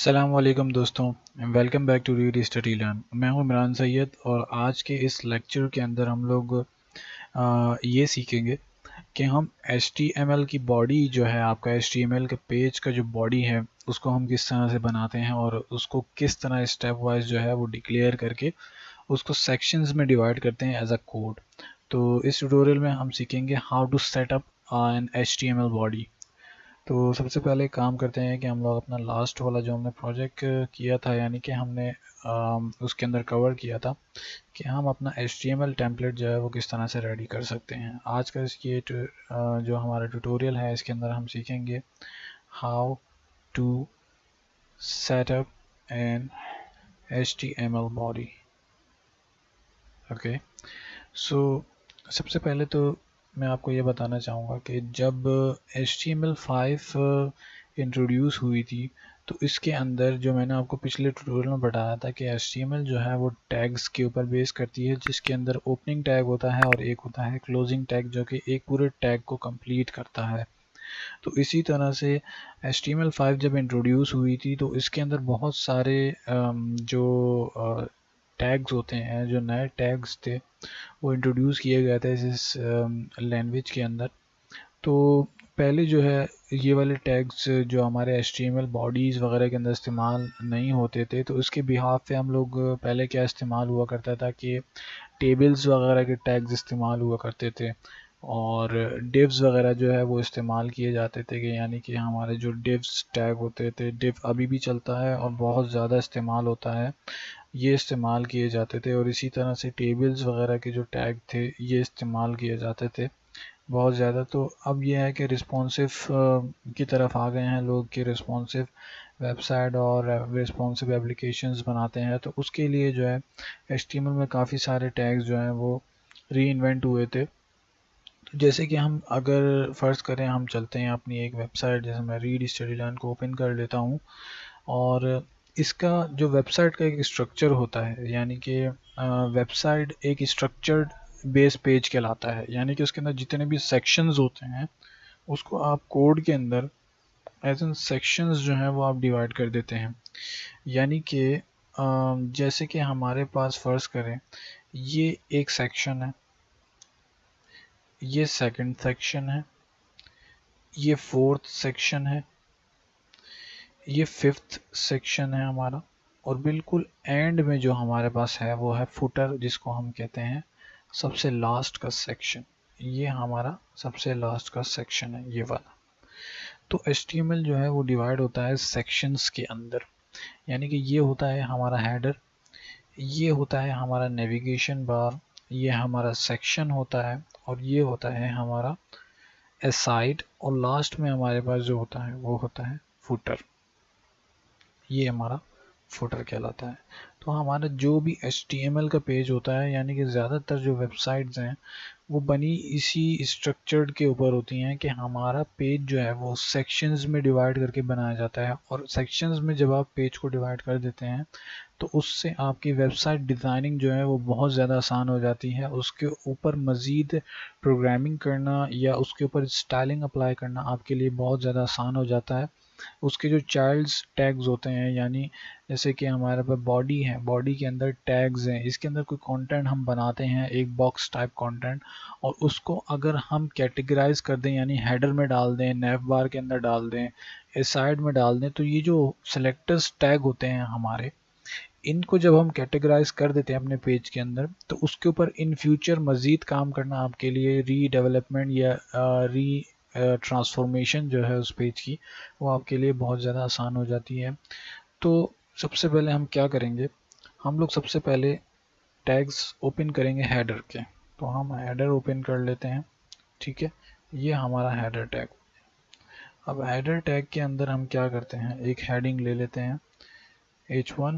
السلام علیکم دوستوں، welcome back to Read Study Learn. میں ہوں عمران سید اور آج کے اس لیکچر کے اندر ہم لوگ یہ سیکھیں گے کہ ہم ایچ ٹی ایم ایل کی باڈی جو ہے، آپ کا ایچ ٹی ایم ایل کے پیج کا جو باڈی ہے اس کو ہم کس طرح سے بناتے ہیں اور اس کو کس طرح اسٹیپ وائز جو ہے وہ ڈکلیئر کر کے اس کو سیکشنز میں ڈیوائڈ کرتے ہیں ایز اے کوڈ۔ تو اس ٹیوٹوریل میں ہم سیکھیں گے how to set up N H T M L body. تو سب سے پہلے کام کرتے ہیں کہ ہم لوگ اپنا لاسٹ والا جو ہم نے پروجیکٹ کیا تھا، یعنی کہ ہم نے اس کے اندر کور کیا تھا کہ ہم اپنا H T M L template جو ہے وہ کس طرح سے ریڈی کر سکتے ہیں۔ آج کا یہ جو ہمارا ٹیوٹوریل ہے اس کے اندر ہم سیکھیں گے how to set up N H T M L باڈی۔ اوکے، سو سب سے پہلے تو میں آپ کو یہ بتانا چاہوں گا کہ جب HTML5 انٹروڈیوس ہوئی تھی تو اس کے اندر جو میں نے آپ کو پچھلے ٹیوٹوریل میں بتایا تھا کہ HTML جو ہے وہ ٹیگز کے اوپر بیس کرتی ہے، جس کے اندر اوپننگ ٹیگ ہوتا ہے اور ایک ہوتا ہے کلوزنگ ٹیگ جو کہ ایک پورے ٹیگ کو کمپلیٹ کرتا ہے۔ تو اسی طرح سے HTML5 جب انٹروڈیوس ہوئی تھی تو اس کے اندر بہت سارے جو ٹیگز ہوتے ہیں، جو نئے ٹیگز تھے وہ انٹروڈیوس کیے گئے تھے اس لینگویج کے اندر۔ تو پہلے جو ہے یہ والے ٹیگز جو ہمارے HTML باڈیز وغیرہ کے اندر استعمال نہیں ہوتے تھے، تو اس کے بہاف پہ ہم لوگ پہلے کیا استعمال ہوا کرتا تھا کہ ٹیبلز وغیرہ کے ٹیگز استعمال ہوا کرتے تھے اور ڈیوز وغیرہ جو ہے وہ استعمال کیے جاتے تھے، کہ یعنی کہ ہمارے جو ڈیوز ٹیگ ہوتے تھے، ڈیو ابھی بھی چلتا ہے اور بہت زیادہ استعمال ہوتا ہے، یہ استعمال کیے جاتے تھے۔ اور اسی طرح سے ٹیبلز وغیرہ کے جو ٹیگ تھے یہ استعمال کیے جاتے تھے بہت زیادہ۔ تو اب یہ ہے کہ رسپانسو کی طرف آ گئے ہیں لوگ کہ رسپانسو ویب سائٹ اور رسپانسو اپلیکیشنز بناتے ہیں، تو اس کے لیے جو ہے HTML میں کافی سارے ٹیگز جو ہیں وہ ری انوینٹ ہوئے تھے۔ جیسے کہ ہم اگر فرض کریں ہم چلتے ہیں اپنی ایک ویب سائٹ، جیسے میں ریڈ اسٹڈی لرن کو اوپن کر لیتا ہوں، اور اس کا جو ویب سائٹ کا ایک اسٹرکچر ہوتا ہے، یعنی کہ ویب سائٹ ایک اسٹرکچرڈ بیس پیج کہلاتا ہے، یعنی کہ اس کے اندر جتنے بھی سیکشنز ہوتے ہیں اس کو آپ کوڈ کے اندر ایز ان سیکشنز جو ہیں وہ آپ ڈیوائڈ کر دیتے ہیں۔ یعنی کہ جیسے کہ ہمارے پاس فرض کریں یہ ایک سیکشن ہے، یہ سیکنڈ سیکشن ہے، یہ فورتھ سیکشن ہے، یہ ففتھ سیکشن ہے ہمارا، اور بالکل اینڈ میں جو ہمارے پاس ہے وہ ہے فوٹر، جس کو ہم کہتے ہیں سب سے لاسٹ کا سیکشن۔ یہ ہمارا سب سے لاسٹ کا سیکشن ہے یہ والا۔ تو HTML جو ہے وہ ڈیوائڈ ہوتا ہے سیکشنز کے اندر، یعنی کہ یہ ہوتا ہے ہمارا ہیڈر، یہ ہوتا ہے ہمارا نیویگیشن بار، یہ ہمارا سیکشن ہوتا ہے، اور یہ ہوتا ہے ہمارا اسائڈ، اور لاسٹ میں ہمارے پاس جو ہوتا ہے وہ ہوتا ہے فوٹر۔ یہ ہمارا فوٹر کہلاتا ہے۔ تو ہمارا جو بھی HTML کا پیج ہوتا ہے، یعنی کہ زیادہ تر جو ویب سائٹس ہیں وہ بنی اسی اسٹرکچرڈ کے اوپر ہوتی ہیں کہ ہمارا پیج جو ہے وہ سیکشنز میں ڈیوائڈ کر کے بنایا جاتا ہے، اور سیکشنز میں جب آپ پیج کو ڈیوائڈ کر دیتے ہیں تو اس سے آپ کی ویب سائٹ ڈیزائننگ جو ہے وہ بہت زیادہ آسان ہو جاتی ہے۔ اس کے اوپر مزید پروگرامنگ کرنا یا اس کے اوپر اسٹائلنگ اپلائی کرنا آپ کے لیے بہت زیادہ آسان ہو جاتا ہے۔ اس کے جو چائلڈز ٹیگز ہوتے ہیں، یعنی جیسے کہ ہمارے پاس باڈی ہے، باڈی کے اندر ٹیگز ہیں، اس کے اندر کوئی کانٹینٹ ہم بناتے ہیں، ایک باکس ٹائپ کانٹینٹ، اور اس کو اگر ہم کیٹیگرائز کر دیں، یعنی ہیڈر میں ڈال دیں، نیو بار کے اندر ڈال دیں، سائڈ میں ڈال دیں، تو یہ جو سلیکٹرز ٹیگ ہوتے ہیں ہمارے، ان کو جب ہم کیٹیگرائز کر دیتے ہیں اپنے پیج کے اندر، تو اس کے اوپر ان فیوچر مزید کام کرنا آپ کے لیے ری ڈیولپمنٹ یا ری ٹرانسفارمیشن جو ہے اس پیج کی، وہ آپ کے لیے بہت زیادہ آسان ہو جاتی ہے۔ تو سب سے پہلے ہم کیا کریں گے، ہم لوگ سب سے پہلے ٹیگز اوپن کریں گے ہیڈر کے، تو ہم ہیڈر اوپن کر لیتے ہیں، ٹھیک ہے، یہ ہمارا ہیڈر ٹیگ۔ اب ہیڈر ٹیگ کے اندر ہم کیا کرتے ہیں، ایک ہیڈنگ لے لیتے ہیں H1۔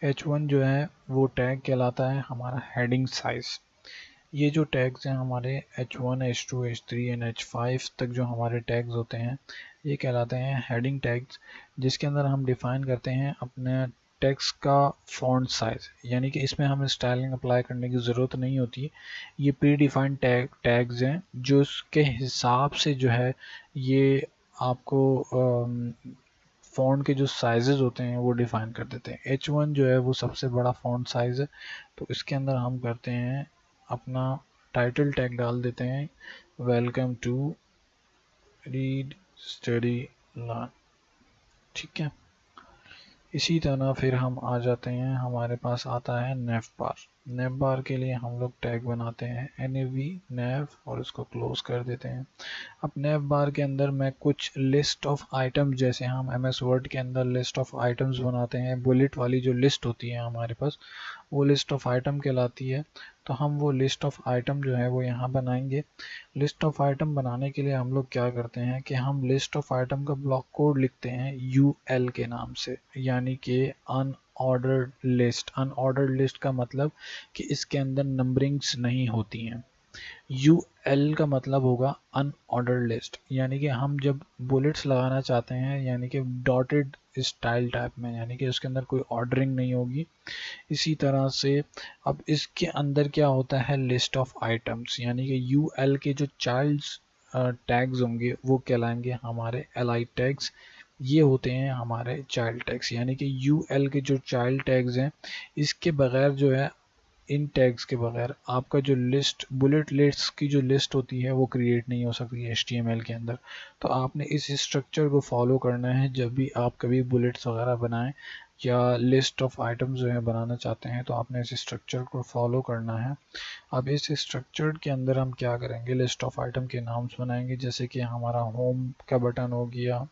H1 جو ہے وہ ٹیگ کہلاتا ہے ہمارا ہیڈنگ سائز۔ یہ جو ٹیگز ہیں ہمارے H1 H2 H3 and H5 تک جو ہمارے ٹیگز ہوتے ہیں یہ کہلاتے ہیں ہیڈنگ ٹیگز، جس کے اندر ہم ڈیفائن کرتے ہیں اپنے ٹیکسٹ کا فونٹ سائز، یعنی کہ اس میں ہمیں اسٹائلنگ اپلائی کرنے کی ضرورت نہیں ہوتی۔ یہ پری ڈیفائنڈ ٹیگز ہیں جو اس کے حساب سے جو ہے یہ آپ کو فونٹ کے جو سائزز ہوتے ہیں وہ ڈیفائن کر دیتے ہیں. H1 جو ہے وہ سب سے بڑا فونٹ سائز ہے، تو اس کے اندر ہم کرتے ہیں اپنا ٹائٹل ٹیگ ڈال دیتے ہیں welcome to Read Study Learn. ٹھیک ہے. اسی طرح پھر ہم آ جاتے ہیں، ہمارے پاس آتا ہے نیو بار. نیو بار کے لیے ہم لوگ ٹیگ بناتے ہیں nav نیو اور اس کو کلوز کر دیتے ہیں. اب نیو بار کے اندر میں کچھ لسٹ آف آئٹم، جیسے ہم ایم ایس ورڈ کے اندر لسٹ آف آئٹمز بناتے ہیں، بلٹ والی جو لسٹ ہوتی ہے ہمارے پاس وہ لسٹ آف آئٹم کہلاتی ہے. تو ہم وہ لسٹ آف آئٹم جو ہے وہ یہاں بنائیں گے. لسٹ آف آئٹم بنانے کے لیے ہم لوگ کیا کرتے ہیں کہ ہم لسٹ آف آئٹم کا بلاک کوڈ لکھتے ہیں UL کے نام سے، یعنی کہ ان آرڈرڈ لسٹ. ان آرڈرڈ لسٹ کا مطلب کہ اس کے اندر نمبرنگز نہیں ہوتی ہیں. UL کا مطلب ہوگا ان آرڈرڈ لسٹ، یعنی کہ ہم جب بلٹس لگانا چاہتے ہیں یعنی کہ ڈاٹڈ اسٹائل ٹائپ میں، یعنی کہ اس کے اندر کوئی آرڈرنگ نہیں ہوگی. اسی طرح سے اب اس کے اندر کیا ہوتا ہے لسٹ آف آئٹمس، یعنی کہ UL کے جو چائلڈس ٹیگز ہوں گے وہ کہلائیں گے ہمارے الائی ٹیگز. یہ ہوتے ہیں ہمارے چائلڈ ٹیگز، یعنی کہ UL کے جو چائلڈ ٹیگز ہیں اس کے بغیر جو ہے، ان ٹیگز کے بغیر آپ کا جو لسٹ بلٹ لسٹ کی جو لسٹ ہوتی ہے وہ کریٹ نہیں ہو سکتی HTML کے اندر. تو آپ نے اس اسٹرکچر کو فالو کرنا ہے جب بھی آپ کبھی بلٹس وغیرہ بنائیں یا لسٹ آف آئٹمز جو ہے بنانا چاہتے ہیں، تو آپ نے اس اسٹرکچر کو فالو کرنا ہے. اب اس اسٹرکچر کے اندر ہم کیا کریں گے، لسٹ آف آئٹم کے نامز بنائیں گے، جیسے کہ ہمارا ہوم کا بٹن ہو گیا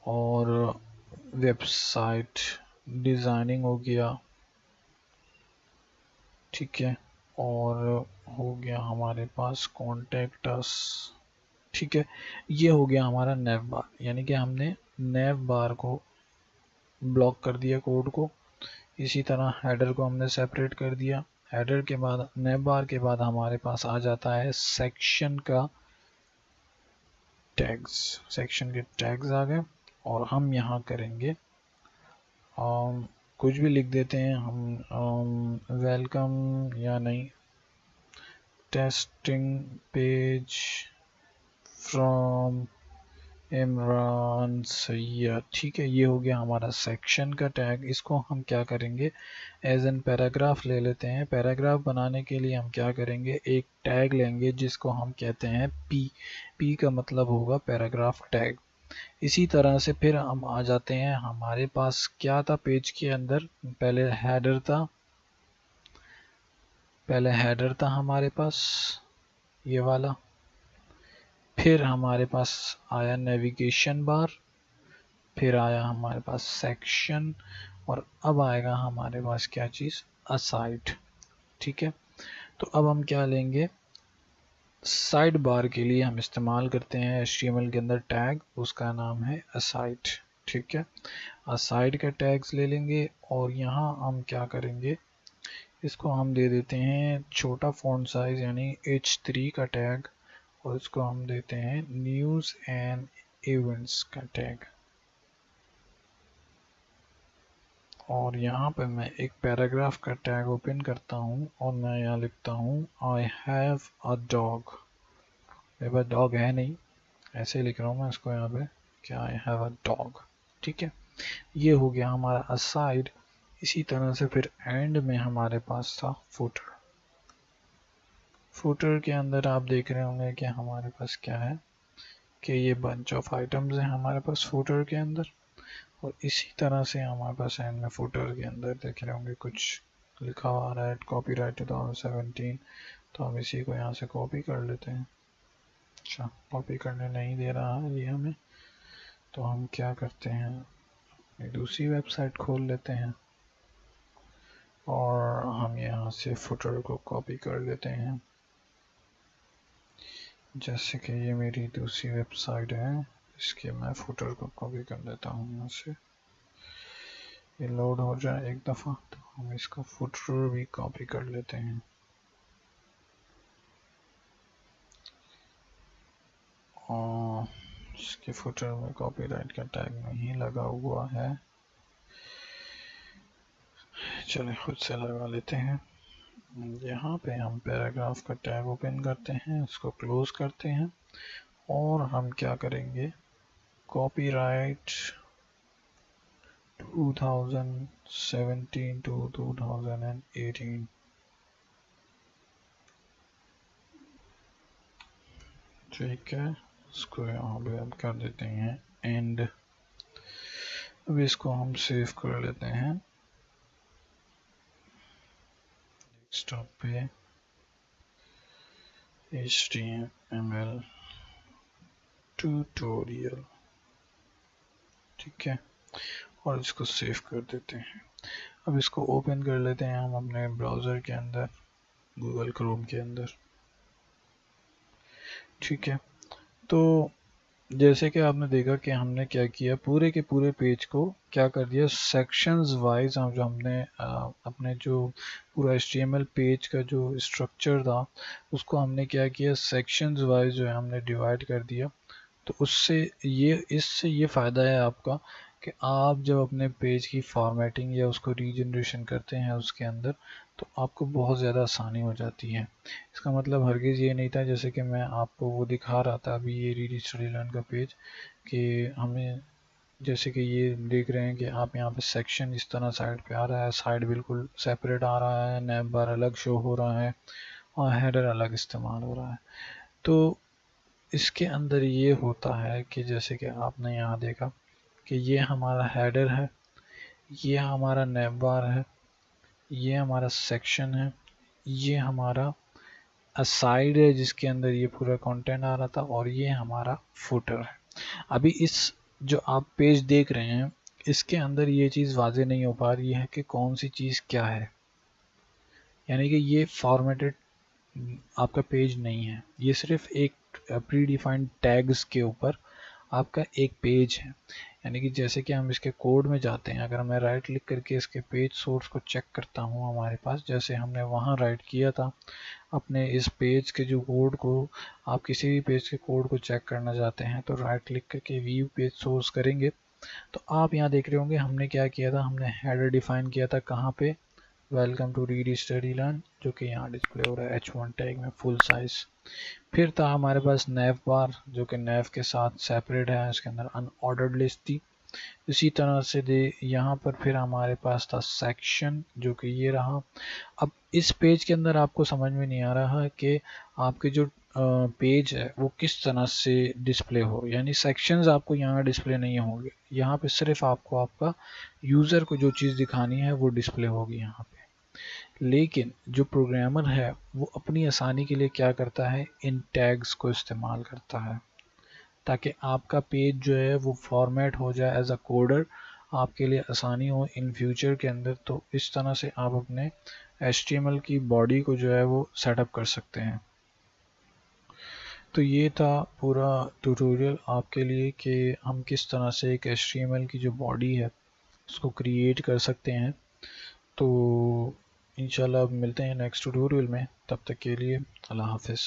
اور ویب سائٹ ڈیزائننگ ہو گیا. ٹھیک ہے. اور ہو گیا ہمارے پاس کانٹیکٹ اس. ٹھیک ہے. یہ ہو گیا ہمارا نیو بار، یعنی کہ ہم نے نیو بار کو بلاک کر دیا کوڈ کو. اسی طرح ہیڈر کو ہم نے سیپریٹ کر دیا. ہیڈر کے بعد نیو بار کے بعد ہمارے پاس آ جاتا ہے سیکشن کا ٹیگز. سیکشن کے ٹیگز آ گئے اور ہم یہاں کریں گے کچھ بھی لکھ دیتے ہیں ہم، ویلکم یا نہیں، ٹیسٹنگ پیج فرام عمران سید. ٹھیک ہے. یہ ہو گیا ہمارا سیکشن کا ٹیگ. اس کو ہم کیا کریں گے، ایز این پیراگراف لے لیتے ہیں. پیراگراف بنانے کے لیے ہم کیا کریں گے، ایک ٹیگ لیں گے جس کو ہم کہتے ہیں پی کا مطلب ہوگا پیراگراف ٹیگ. اسی طرح سے پھر ہم آ جاتے ہیں، ہمارے پاس کیا تھا پیج کے اندر، پہلے ہیڈر تھا ہمارے پاس یہ والا. پھر ہمارے پاس آیا نیویگیشن بار، پھر آیا ہمارے پاس سیکشن، اور اب آئے گا ہمارے پاس کیا چیز، اسائٹ. ٹھیک ہے. تو اب ہم کیا لیں گے، سائڈ بار کے لیے ہم استعمال کرتے ہیں HTML کے اندر ٹیگ، اس کا نام ہے اسائٹ. ٹھیک ہے. اسائٹ کا ٹیگز لے لیں گے اور یہاں ہم کیا کریں گے، اس کو ہم دے دیتے ہیں چھوٹا فونٹ سائز یعنی H3 کا ٹیگ، اور اس کو ہم دیتے ہیں نیوز اینڈ ایونٹس کا ٹیگ. اور یہاں پہ میں ایک پیراگراف کا ٹیگ اوپن کرتا ہوں اور میں یہاں لکھتا ہوں I have a dog. میرے پاس ڈاگ ہے نہیں، ایسے ہی لکھ رہا ہوں میں اس کو یہاں پہ کہ I have a dog. ٹھیک ہے. یہ ہو گیا ہمارا aside. اسی طرح سے پھر اینڈ میں ہمارے پاس تھا footer. فوٹر کے اندر آپ دیکھ رہے ہوں گے کہ ہمارے پاس کیا ہے، کہ یہ بنچ آف آئٹمز ہیں ہمارے پاس فوٹر کے اندر. اور اسی طرح سے ہمارے پاس اینڈ میں فوٹر کے اندر دیکھ رہے ہوں گے کچھ لکھا ہوا آ رہا ہے کاپی رائٹ 2017. تو ہم اسی کو یہاں سے کاپی کر لیتے ہیں. اچھا، کاپی کرنے نہیں دے رہا ہے یہ ہمیں، تو ہم کیا کرتے ہیں، ایک دوسری ویب سائٹ کھول لیتے ہیں اور ہم یہاں سے فوٹر کو کاپی کر لیتے ہیں. جیسے کہ یہ میری دوسری ویب سائٹ ہے، اس کے میں فوٹر کو کاپی کر لیتا ہوں یہاں سے. یہ لوڈ ہو جائے ایک دفعہ تو ہم اس کا فوٹر بھی کاپی کر لیتے ہیں. اور اس کے فوٹر میں کاپی رائٹ کا ٹیگ نہیں لگا ہوا ہے، چلیں خود سے لگا لیتے ہیں. یہاں پہ ہم پیراگراف کا ٹیگ اوپن کرتے ہیں، اس کو کلوز کرتے ہیں اور ہم کیا کریں گے، کاپی رائٹ 2017 to 2018. ٹھیک ہے، اس کو یہاں پہ ہم کر دیتے ہیں اینڈ. اب اس کو ہم سیو کر لیتے ہیں ڈیسکٹاپ پہ HTML ٹیوٹوریل. ٹھیک ہے، اور اس کو سیو کر دیتے ہیں. اب اس کو اوپن کر لیتے ہیں ہم اپنے براؤزر کے اندر، گوگل کروم کے اندر. ٹھیک ہے، تو جیسے کہ آپ نے دیکھا کہ ہم نے کیا کیا، پورے کے پورے پیج کو کیا کر دیا سیکشنز وائز. ہم نے اپنے جو پورا HTML پیج کا جو اسٹرکچر تھا اس کو ہم نے کیا کیا سیکشنز وائز جو ہے ہم نے ڈیوائڈ کر دیا. تو اس سے یہ فائدہ ہے آپ کا کہ آپ جب اپنے پیج کی فارمیٹنگ یا اس کو ریجنریشن کرتے ہیں اس کے اندر تو آپ کو بہت زیادہ آسانی ہو جاتی ہے. اس کا مطلب ہرگز یہ نہیں تھا، جیسے کہ میں آپ کو وہ دکھا رہا تھا ابھی یہ ریڈ اسٹڈی لرن کا پیج، کہ ہمیں جیسے کہ یہ دیکھ رہے ہیں کہ آپ یہاں پہ سیکشن اس طرح سائڈ پہ آ رہا ہے، سائڈ بالکل سیپریٹ آ رہا ہے، نیب بار الگ شو ہو رہا ہے اور ہیڈر الگ استعمال ہو رہا ہے. تو اس کے اندر یہ ہوتا ہے کہ جیسے کہ آپ نے یہاں دیکھا کہ یہ ہمارا ہیڈر ہے، یہ ہمارا نیب بار ہے، یہ ہمارا سیکشن ہے، یہ ہمارا سائڈ ہے جس کے اندر یہ پورا کنٹینٹ آ رہا تھا، اور یہ ہمارا فوٹر ہے. ابھی اس جو آپ پیج دیکھ رہے ہیں اس کے اندر یہ چیز واضح نہیں ہو پا رہی ہے کہ کون سی چیز کیا ہے، یعنی کہ یہ فارمیٹڈ آپ کا پیج نہیں ہے، یہ صرف ایک پری ڈیفائنڈ ٹیگز کے اوپر آپ کا ایک پیج ہے. یعنی کہ جیسے کہ ہم اس کے کوڈ میں جاتے ہیں، اگر میں رائٹ کلک کر کے اس کے پیج سورس کو چیک کرتا ہوں ہمارے پاس، جیسے ہم نے وہاں رائٹ کیا تھا اپنے اس پیج کے جو کوڈ کو، آپ کسی بھی پیج کے کوڈ کو چیک کرنا چاہتے ہیں تو رائٹ کلک کر کے ویو پیج سورس کریں گے. تو آپ یہاں دیکھ رہے ہوں گے ہم نے کیا کیا تھا، ہم نے ہیڈر ڈیفائن کیا تھا کہاں پہ، welcome to Read Study Learn, جو کہ یہاں ڈسپلے ہو رہا ہے H1 ٹیگ میں فل سائز. پھر تھا ہمارے پاس نیو بار جو کہ نیو کے ساتھ سیپریٹ ہے، اس کے اندر ان آرڈرڈ لسٹ تھی. اسی طرح سے یہاں پر پھر ہمارے پاس تھا سیکشن جو کہ یہ رہا. اب اس پیج کے اندر آپ کو سمجھ میں نہیں آ رہا کہ آپ کے جو پیج ہے وہ کس طرح سے ڈسپلے ہو، یعنی سیکشنز آپ کو یہاں ڈسپلے نہیں ہوں گے، یہاں پہ صرف آپ کو آپ کا یوزر کو جو چیز دکھانی ہے وہ ڈسپلے ہوگی یہاں پہ. لیکن جو پروگرامر ہے وہ اپنی آسانی کے لیے کیا کرتا ہے، ان ٹیگز کو استعمال کرتا ہے تاکہ آپ کا پیج جو ہے وہ فارمیٹ ہو جائے ایز اے کوڈر، آپ کے لیے آسانی ہو ان فیوچر کے اندر. تو اس طرح سے آپ اپنے HTML کی باڈی کو جو ہے وہ سیٹ اپ کر سکتے ہیں. تو یہ تھا پورا ٹیوٹوریل آپ کے لیے کہ ہم کس طرح سے ایک HTML کی جو باڈی ہے اس کو کریٹ کر سکتے ہیں. تو انشاءاللہ اب ملتے ہیں نیکسٹ ٹیوٹوریل میں، تب تک کے لیے اللہ حافظ.